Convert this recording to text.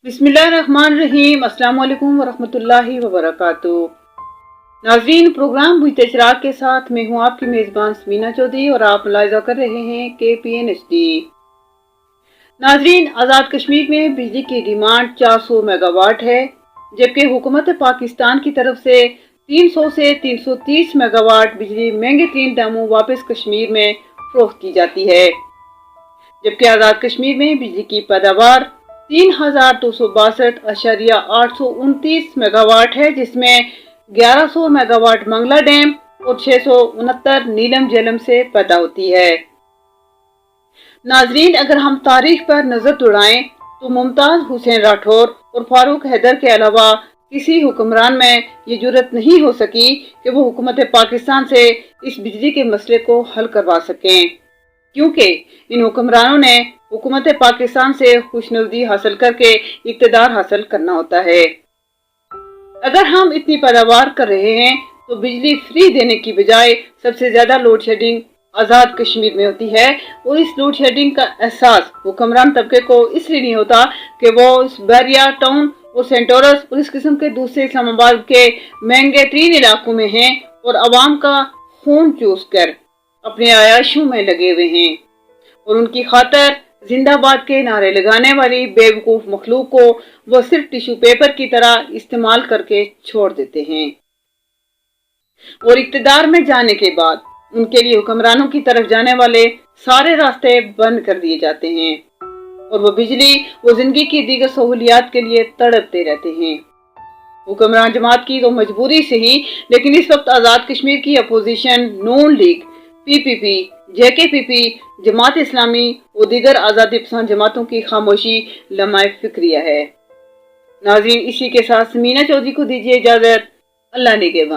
बिस्मिल्लाहिर्रहमानिर्रहीम। अस्सलाम वालेकुम वरहमतुल्लाहि वबरकातुहू। नाज़रीन, प्रोग्राम बुइते चिराग के साथ मैं हूँ आपकी मेज़बान समीना चौधरी और आप मुलाहिज़ा कर रहे हैं KPN HD। नाज़रीन, आज़ाद कश्मीर में बिजली की डिमांड 400 मेगावाट है, जबकि हुकूमत पाकिस्तान की तरफ से 300 से 330 मेगावाट बिजली महंगे तीन दामों वापस कश्मीर में फरोख्त की जाती है। जबकि आज़ाद कश्मीर में बिजली की पैदावार 3262.829 मेगावाट है, जिसमें 1100 मेगावाट मंगला डैम और 669 नीलम झेलम से पैदा होती है। नाजरीन, अगर हम तारीख पर नजर दौड़ाएं तो मुमताज हुसैन राठौर और फारूक हैदर के अलावा किसी हुक्मरान में ये जुर्रत नहीं हो सकी कि वो हुकूमत पाकिस्तान से इस बिजली के मसले को हल करवा सकें, क्योंकि इन हुक्मरानों ने हुकूमत पाकिस्तान से खुशनुदी हासिल करके इक़्तिदार हासिल करना होता है। अगर हम इतनी पैदावार कर रहे हैं तो बिजली फ्री देने की बजाय सबसे ज्यादा लोड शेडिंग आज़ाद कश्मीर में होती है, और इस लोड शेडिंग का एहसास हुक्मरान तबके को इसलिए नहीं होता कि वो इस बैरिया टाउन और सेंटोरस और इस किस्म के दूसरे इस्लामाबाद के महंगे तरीन इलाकों में हैं और आवाम का खून चूस कर अपने आयाशों में लगे हुए हैं, और उनकी खातर जिंदाबाद के नारे लगाने वाली बेवकूफ मखलूक को वो सिर्फ टिश्यू पेपर की तरह इस्तेमाल करके छोड़ देते हैं, और इक़्तिदार में जाने के बाद उनके लिए हुक्मरानों की तरफ जाने वाले सारे रास्ते बंद कर दिए जाते हैं, और वो बिजली वो जिंदगी की दीगर सहूलियात के लिए तड़पते रहते हैं। हुक्मरान जमात की तो मजबूरी से ही, लेकिन इस वक्त आज़ाद कश्मीर की अपोजिशन नून league, PPP, JKPP, Jamaat Islami और दीगर आज़ादी पसंद जमातों की खामोशी लम्हाए फिक्रिया है। नाज़रीन, इसी के साथ समीना चौधरी को दीजिए इजाज़त। अल्लाह निगहबान।